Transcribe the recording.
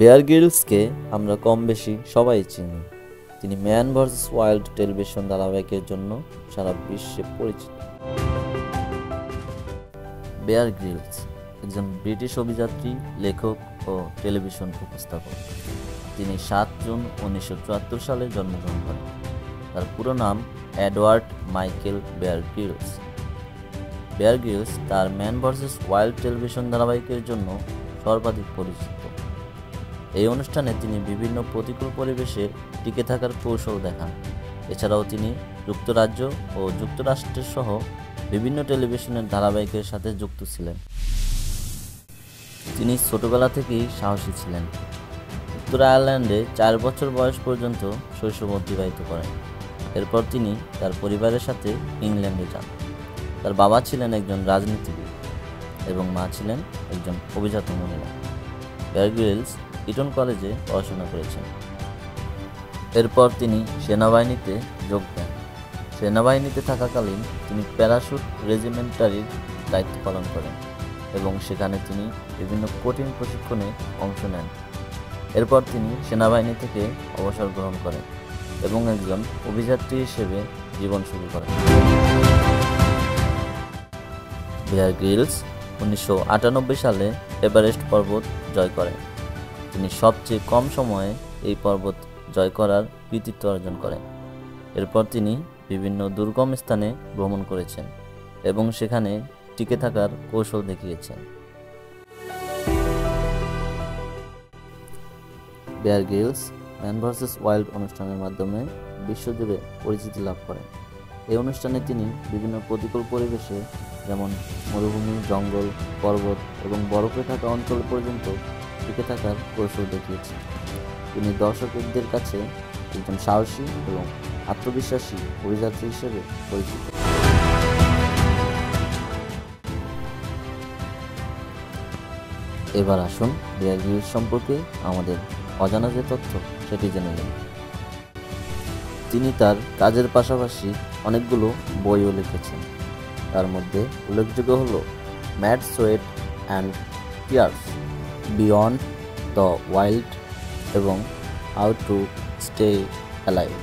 Bear গ্রিলসকে আমরা কম বেশি সবাই চিনি। তিনি ম্যান ভার্সেস ওয়াইল্ড টেলিভিশন ধারাবাহিকের জন্য সারা বিশ্বে পরিচিত। বেয়ার গ্রিলস একজন ব্রিটিশ অভিযাত্রী, লেখক ও টেলিভিশন উপস্থাপক। তিনি 7 জুন 1974 সালে জন্মগ্রহণ করেন। তার পুরো নাম Edward Michael Bear Grylls. Bear Grylls তার ম্যান ভার্সেস ওয়াইল্ড টেলিভিশন ধারাবাহিকের জন্য সর্বাধিক পরিচিত। এই অনুষ্ঠানে তিনি বিভিন্ন প্রতিকূল পরিবেশে টিকে থাকার কৌশল দেখান। এছাড়াও তিনি যুক্তরাজ্য ও যুক্তরাষ্ট্রের সহ বিভিন্ন টেলিভিশনের ধারাবাহিকের সাথে যুক্ত ছিলেন। তিনি ছোটবেলা থেকেই সাহসী ছিলেন। উত্তর আয়ারল্যান্ডে 4 বছর বয়স পর্যন্ত শৈশব অতিবাহিত করেন। এরপর তিনি তার পরিবারের সাথে ইংল্যান্ডে যান। তার বাবা ছিলেন একজন রাজনীতিবিদ এবং মা ছিলেন একজন অভিজাত মহিলা। বেয়ার গ্রিলস ইটন কলেজে পড়াশোনা করেছেন। এরপর তিনি সেনাবাহিনীতে যোগ দেন। সেনাবাহিনীতে থাকাকালীন তিনি প্যারাশুট রেজিমেন্টারির দায়িত্ব পালন করেন এবং সেখানে তিনি বিভিন্ন কঠিন প্রশিক্ষণে অংশ নেন। এরপর তিনি সেনাবাহিনী থেকে অবসর গ্রহণ করেন এবং একজন অভিযাত্রী হিসেবে জীবন শুরু করেন। বেয়ার গ্রিলস 1998 সালে এভারেস্ট পর্বত জয় করেন। তিনি সবচেয়ে কম সময়ে এই পর্বত জয় করার কৃতিত্ব অর্জন করেন। এরপর তিনি বিভিন্ন দুর্গম স্থানে ভ্রমণ করেছেন এবং সেখানে টিকে থাকার কৌশল দেখিয়েছেন। Bear Grylls Man versus Wild অনুষ্ঠানের মাধ্যমে বিশ্বজুড়ে পরিচিতি লাভ করেন। এই অনুষ্ঠানে তিনি বিভিন্ন প্রতিকূল পরিবেশে যেমন মরুভূমি, জঙ্গল, পর্বত এবং বরফে থাকা অঞ্চল পর্যন্ত টিকে থাকার কৌশল দেখিয়েছেন। তিনি দর্শকদের কাছে একজন সাহসী এবং আত্মবিশ্বাসী অভিযাত্রী হিসেবে পরিচিত। এবার আসুন বেয়ার গ্রিলস সম্পর্কে আমাদের অজানা যে তথ্য সেটি জেনে নিন। তিনি তার কাজের পাশাপাশি অনেকগুলো বইও লিখেছেন। তার মধ্যে উল্লেখযোগ্য হল mad sweat and tears, beyond the wild এবং হাউ টু স্টে অ্যালাইভ।